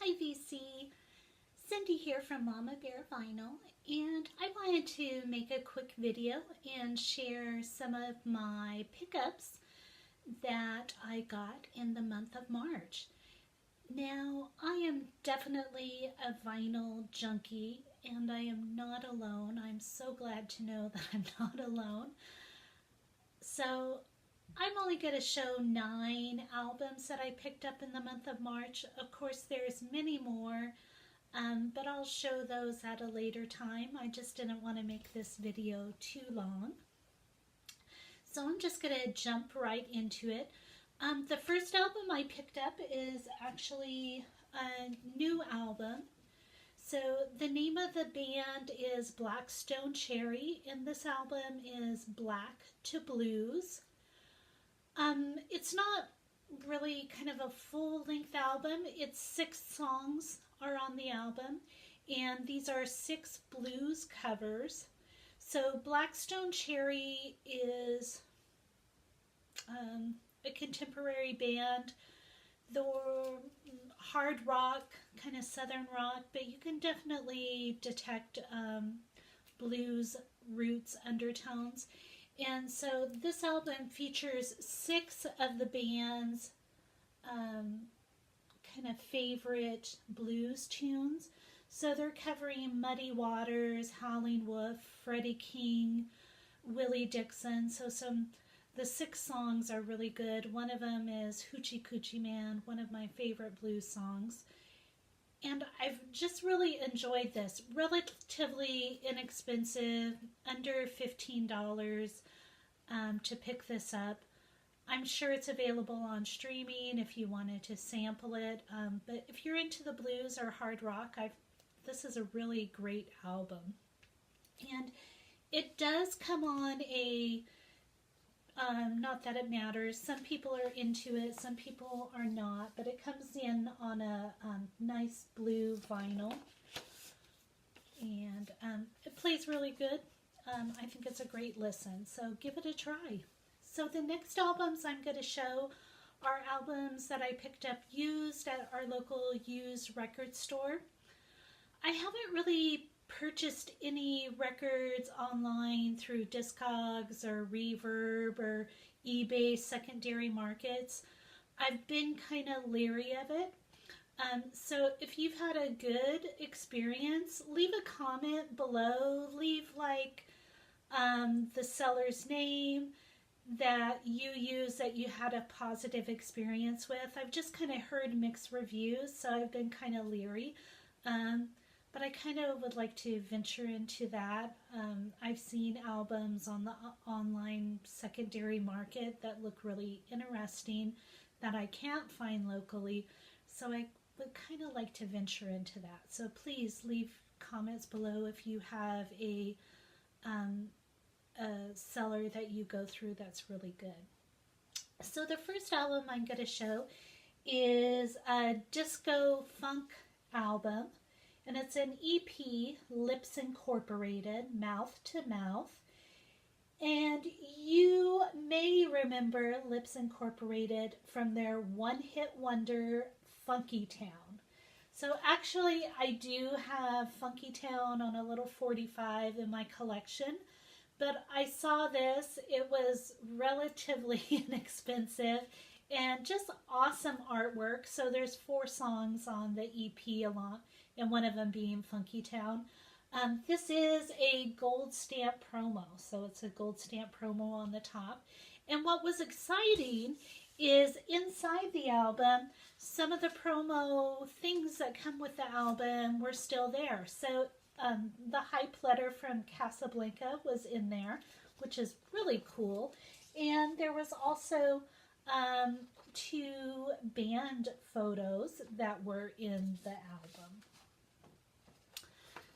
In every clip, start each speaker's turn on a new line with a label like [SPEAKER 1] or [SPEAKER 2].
[SPEAKER 1] Hi VC, Cindy here from Mama Bear Vinyl, and I wanted to make a quick video and share some of my pickups that I got in the month of March. Now, I am definitely a vinyl junkie and I am not alone. I'm so glad to know that I'm not alone. So, I'm only going to show 9 albums that I picked up in the month of March. Of course, there's many more, but I'll show those at a later time. I just didn't want to make this video too long. So I'm just going to jump right into it. The first album I picked up is actually a new album. So the name of the band is Black Stone Cherry, and this album is Black to Blues. It's not really kind of a full-length album. It's 6 songs are on the album, and these are 6 blues covers. So Blackstone Cherry is a contemporary band. They're hard rock, kind of southern rock, but you can definitely detect blues roots undertones. And so this album features 6 of the band's kind of favorite blues tunes. So they're covering Muddy Waters, Howlin' Wolf, Freddie King, Willie Dixon. So the 6 songs are really good. One of them is Hoochie Coochie Man, one of my favorite blues songs. And I've just really enjoyed this. Relatively inexpensive, under $15 to pick this up. I'm sure it's available on streaming if you wanted to sample it. But if you're into the blues or hard rock, this is a really great album. And it does come on a, not that it matters, some people are into it, some people are not, but it comes in on a nice blue vinyl. And it plays really good. I think it's a great listen, so give it a try. So the next albums I'm going to show are albums that I picked up used at our local used record store. I haven't really purchased any records online through Discogs or Reverb or eBay secondary markets. I've been kind of leery of it. So if you've had a good experience, leave a comment below. Leave like the seller's name that you use that you had a positive experience with. I've just kind of heard mixed reviews, so I've been kind of leery. But I kind of would like to venture into that. I've seen albums on the online secondary market that look really interesting that I can't find locally. So I would kind of like to venture into that. So please leave comments below if you have a seller that you go through that's really good. So the first album I'm going to show is a disco funk album, and it's an EP, Lips Incorporated, Mouth to Mouth. And you may remember Lips Incorporated from their one-hit wonder, Funky Town. So actually I do have Funky Town on a little 45 in my collection, but I saw this. It was relatively inexpensive and just awesome artwork. So there's 4 songs on the EP along, and one of them being Funky Town. This is a gold stamp promo, so it's a gold stamp promo on the top. And what was exciting is inside the album, some of the promo things that come with the album were still there. So the hype letter from Casablanca was in there, which is really cool. And there was also 2 band photos that were in the album.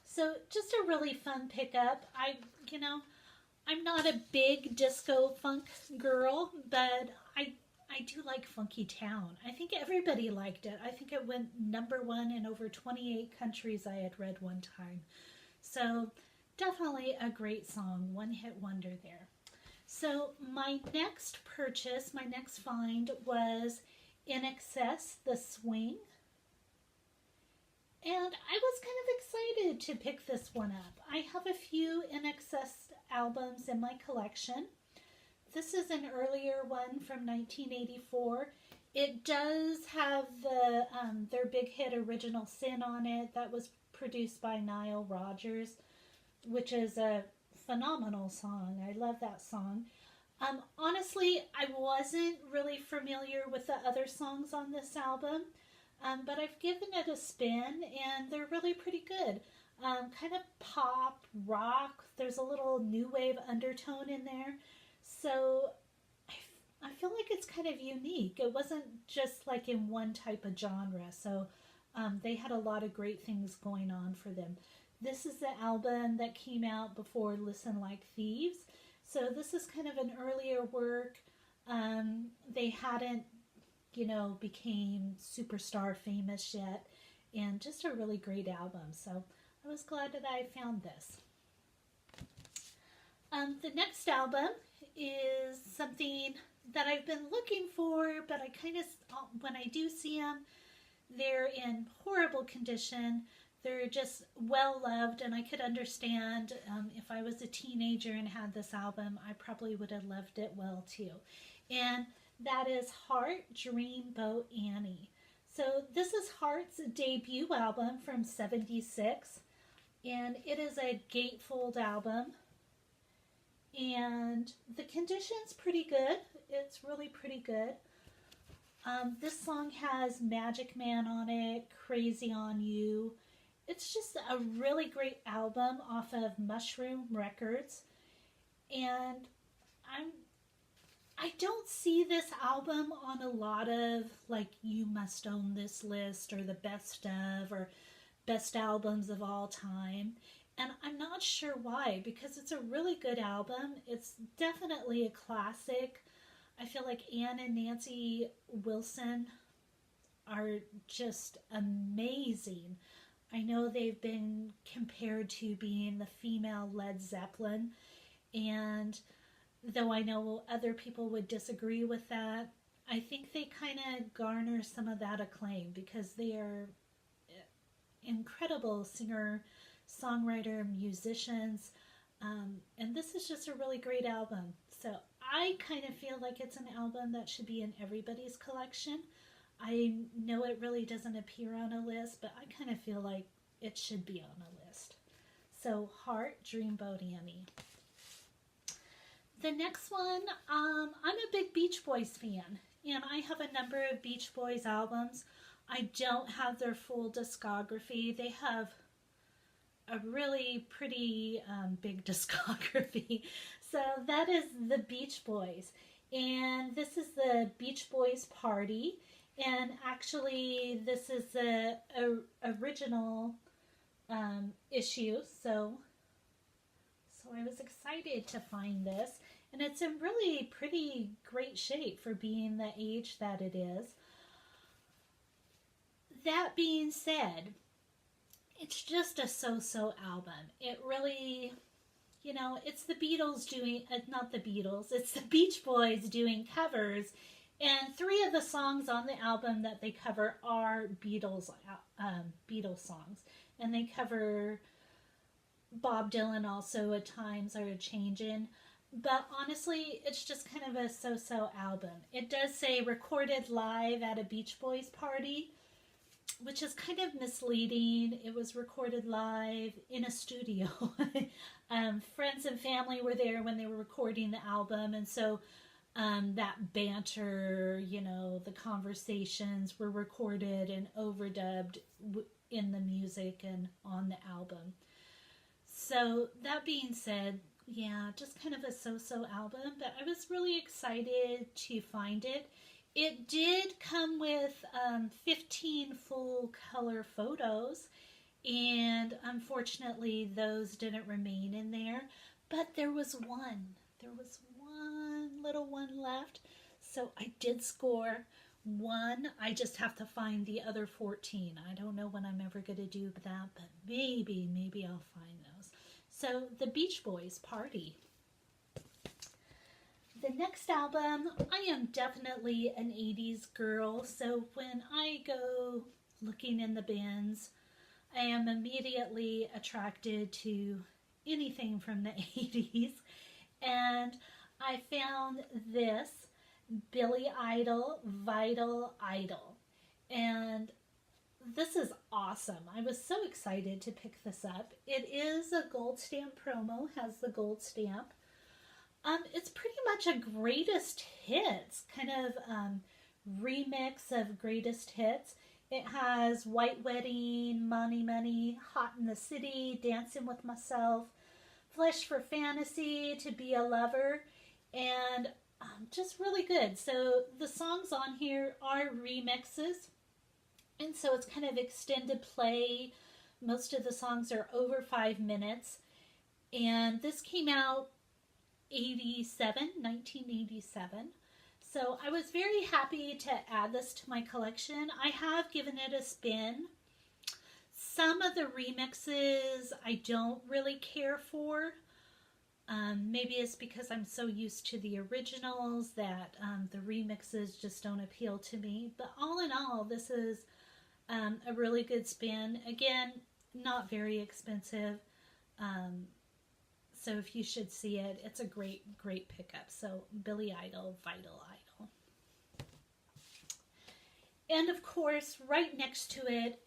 [SPEAKER 1] So just a really fun pickup. I'm not a big disco funk girl, but I do like Funky Town. I think everybody liked it. I think it went #1 in over 28 countries I had read one time. So definitely a great song, one-hit wonder there. So my next purchase, my next find was INXS, The Swing. And I was kind of excited to pick this one up. I have a few INXS albums in my collection. This is an earlier one from 1984. It does have their big hit Original Sin on it. That was produced by Nile Rodgers, which is a phenomenal song. I love that song. Honestly, I wasn't really familiar with the other songs on this album, but I've given it a spin, and they're really pretty good. Kind of pop, rock. There's a little new wave undertone in there. So I feel like it's kind of unique. It wasn't just like in one type of genre. So they had a lot of great things going on for them. This is the album that came out before Listen Like Thieves. So this is kind of an earlier work. They hadn't, became superstar famous yet. And just a really great album. So I was glad that I found this. The next album is something that I've been looking for, but I kind of, when I do see them, they're in horrible condition. They're just well loved, and I could understand if I was a teenager and had this album, I probably would have loved it well too. And that is Heart, Dreamboat Annie. So this is Heart's debut album from '76, and it is a gatefold album. And the condition's pretty good. It's really pretty good. This song has Magic Man on it, Crazy on You. It's just a really great album off of Mushroom Records. And I don't see this album on a lot of like You Must Own This list or the best of or best albums of all time. And I'm not sure why, because it's a really good album. It's definitely a classic. I feel like Ann and Nancy Wilson are just amazing. I know they've been compared to being the female Led Zeppelin, and though I know other people would disagree with that, I think they kind of garner some of that acclaim because they are incredible singer-songwriter, musicians, and this is just a really great album. So I kind of feel like it's an album that should be in everybody's collection. I know it really doesn't appear on a list, but I kind of feel like it should be on a list. So Heart, Dreamboat Annie. The next one, I'm a big Beach Boys fan, and I have a number of Beach Boys albums. I don't have their full discography. They have a really pretty big discography. So that is the Beach Boys. And this is the Beach Boys Party. And actually, this is the original issue. So I was excited to find this. And it's in really pretty great shape for being the age that it is. That being said, it's just a so-so album. It really, it's the Beatles doing, not the Beatles, it's the Beach Boys doing covers. And 3 of the songs on the album that they cover are Beatles songs. And they cover Bob Dylan also at times, or Changin'. But honestly, it's just kind of a so-so album. It does say recorded live at a Beach Boys party, which is kind of misleading. It was recorded live in a studio. Friends and family were there when they were recording the album, and so that banter, the conversations were recorded and overdubbed in the music and on the album. So that being said, yeah, just kind of a so-so album, but I was really excited to find it. It did come with 15 full color photos, and unfortunately those didn't remain in there, but there was one little one left, so I did score one. I just have to find the other 14. I don't know when I'm ever going to do that, but maybe I'll find those. So the Beach Boys Party. The next album, I am definitely an 80s girl, so when I go looking in the bins, I am immediately attracted to anything from the 80s. And I found this Billy Idol Vital Idol. And this is awesome. I was so excited to pick this up. It is a gold stamp promo, has the gold stamp. It's pretty much a greatest hits kind of remix of greatest hits. It has White Wedding, Money Money, Hot in the City, Dancing with Myself, Flesh for Fantasy, To Be a Lover, and just really good. So the songs on here are remixes, and so it's kind of extended play. Most of the songs are over 5 minutes, and this came out 1987. So I was very happy to add this to my collection. I have given it a spin. Some of the remixes I don't really care for. Maybe it's because I'm so used to the originals that the remixes just don't appeal to me. But all in all, this is a really good spin. Again, not very expensive. So if you should see it, it's a great pickup. So Billy Idol, Vital Idol. And of course, right next to it,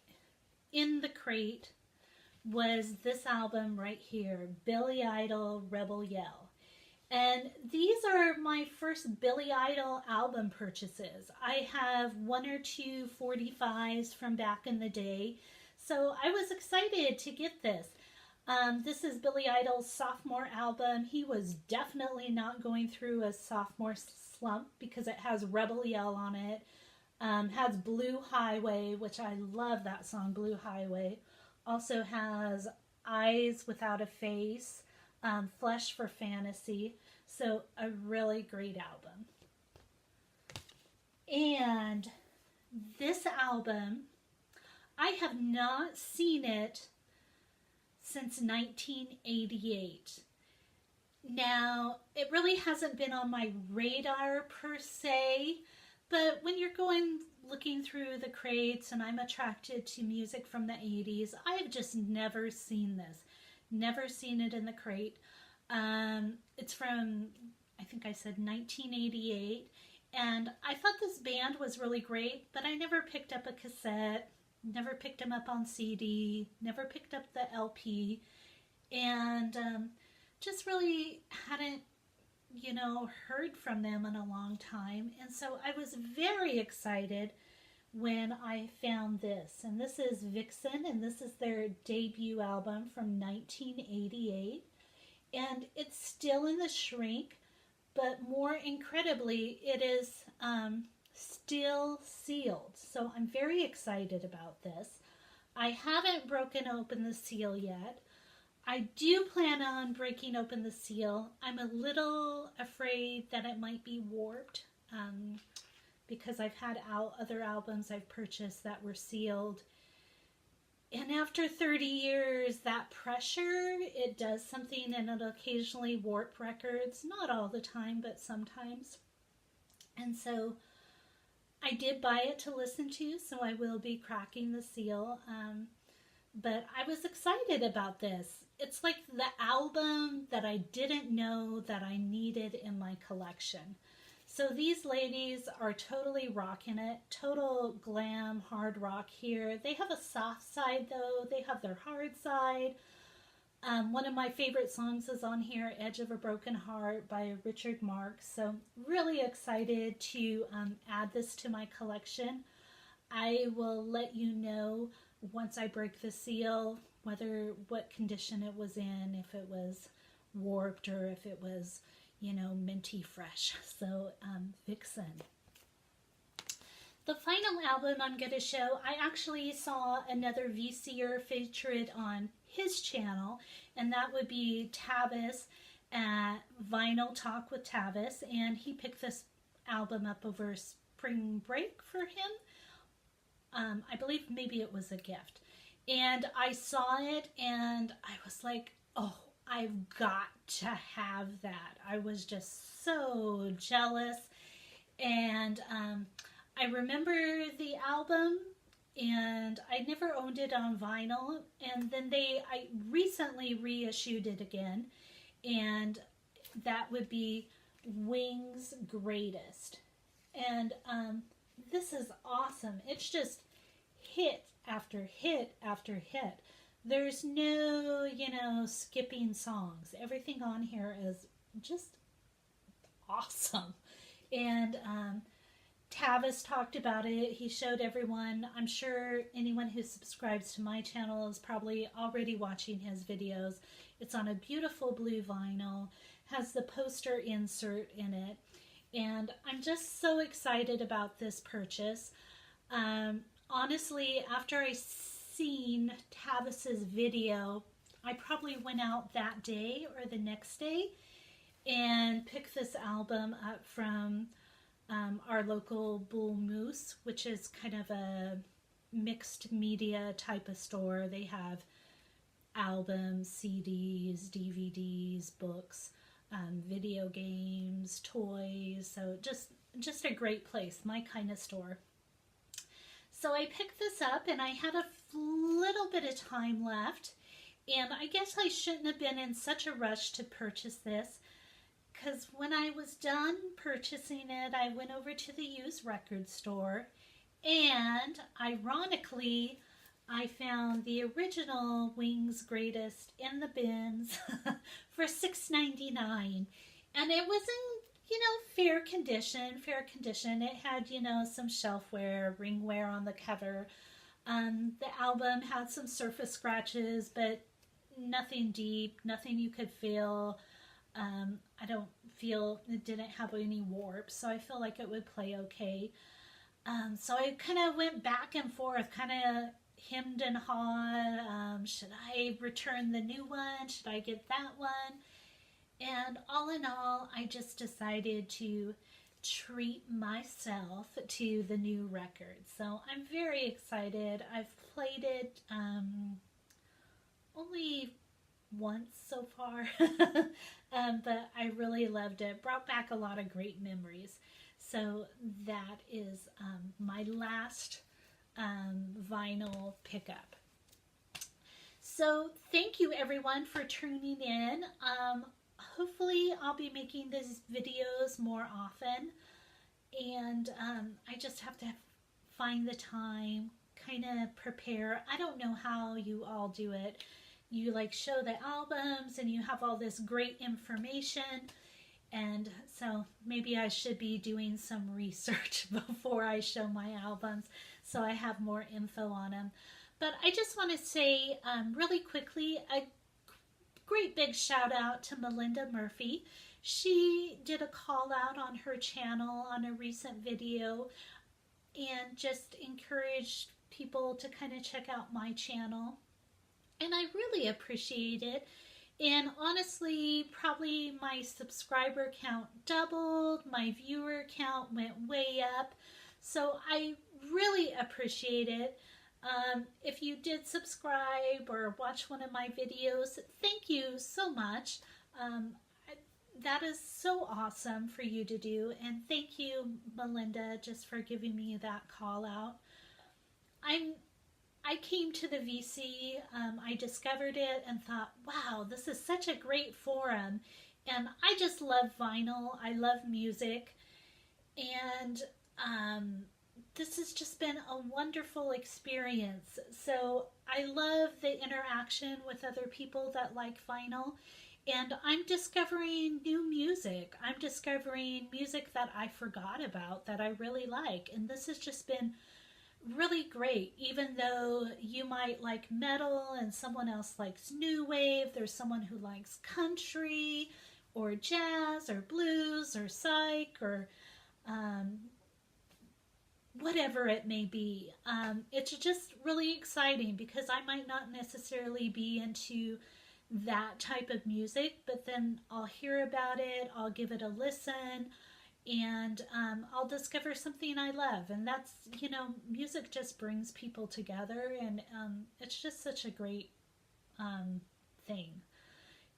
[SPEAKER 1] in the crate, was this album right here, Billy Idol, Rebel Yell. And these are my first Billy Idol album purchases. I have 1 or 2 45s from back in the day, so I was excited to get this. This is Billy Idol's sophomore album. He was definitely not going through a sophomore slump because it has Rebel Yell on it. Has Blue Highway, which I love that song, Blue Highway. Also has Eyes Without a Face, Flesh for Fantasy. So a really great album. And this album, I have not seen it since 1988. Now, it really hasn't been on my radar per se, but when you're looking through the crates and I'm attracted to music from the 80s, I have just never seen this. Never seen it in the crate. It's from, I think I said 1988, and I thought this band was really great, but I never picked up a cassette, never picked them up on CD, never picked up the LP, and just really hadn't, heard from them in a long time. And so I was very excited when I found this. And this is Vixen, and this is their debut album from 1988. And it's still in the shrink, but more incredibly, it is still sealed. So I'm very excited about this. I haven't broken open the seal yet. I do plan on breaking open the seal. I'm a little afraid that it might be warped because I've had other albums I've purchased that were sealed. And after 30 years, that pressure, it does something, and it'll occasionally warp records. Not all the time, but sometimes. And so I did buy it to listen to, so I will be cracking the seal. But I was excited about this. It's like the album that I didn't know that I needed in my collection. So these ladies are totally rocking it. Total glam, hard rock here. They have a soft side though. They have their hard side. One of my favorite songs is on here, Edge of a Broken Heart by Richard Marx. So really excited to add this to my collection. I will let you know once I break the seal what condition it was in, if it was warped or if it was, minty fresh. So Vixen. The final album I'm going to show, I actually saw another VCer feature it on his channel, and that would be Tavis at Vinyl Talk with Tavis, and he picked this album up over spring break for him. I believe maybe it was a gift. And I saw it and I was like, oh, I've got to have that. I was just so jealous. And I remember the album and I never owned it on vinyl. And then I recently reissued it again, and that would be Wings Greatest. And this is awesome. It's just hit after hit after hit. There's no, skipping songs. Everything on here is just awesome. And Tavis talked about it. He showed everyone. I'm sure anyone who subscribes to my channel is probably already watching his videos. It's on a beautiful blue vinyl, has the poster insert in it, and I'm just so excited about this purchase. Honestly, after I seen Tavis's video, I probably went out that day or the next day and picked this album up from our local Bull Moose, which is kind of a mixed media type of store. They have albums, CDs, DVDs, books, video games, toys. So just a great place, my kind of store. So I picked this up and I had a little bit of time left, and I guess I shouldn't have been in such a rush to purchase this, because when I was done purchasing it, I went over to the used record store, and ironically, I found the original Wings Greatest in the bins for $6.99, and it was in, fair condition. It had, some shelfware, ringware on the cover. The album had some surface scratches, but nothing deep, nothing you could feel. I don't feel it didn't have any warp, so I feel like it would play okay. So I kind of went back and forth, kind of hemmed and hawed. Should I return the new one? Should I get that one? And all in all, I just decided to treat myself to the new record. So I'm very excited. I've played it only once so far, but I really loved it. Brought back a lot of great memories. So that is my last vinyl pickup. So thank you everyone for tuning in. Hopefully I'll be making these videos more often, and I just have to find the time, kind of prepare. I don't know how you all do it. You like show the albums and you have all this great information, and so maybe I should be doing some research before I show my albums so I have more info on them. But I just want to say really quickly a great big shout out to Melinda Murphy. She did a call out on her channel on a recent video and just encouraged people to kind of check out my channel. And I really appreciate it. And honestly, probably my subscriber count doubled, my viewer count went way up. So I really appreciate it. If you did subscribe or watch one of my videos, thank you so much. That is so awesome for you to do. And thank you, Melinda, just for giving me that call out. I came to the VC, I discovered it and thought, wow, this is such a great forum. And I just love vinyl. I love music. And this has just been a wonderful experience. So I love the interaction with other people that like vinyl. And I'm discovering new music. I'm discovering music that I forgot about that I really like. And this has just been really great. Even though you might like metal and someone else likes new wave, there's someone who likes country or jazz or blues or psych or whatever it may be. It's just really exciting because I might not necessarily be into that type of music, but then I'll hear about it, I'll give it a listen, and I'll discover something I love. And that's, music just brings people together, and it's just such a great thing.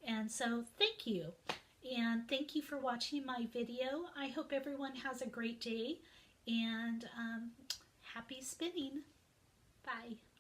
[SPEAKER 1] And so thank you. And thank you for watching my video. I hope everyone has a great day, and happy spinning. Bye.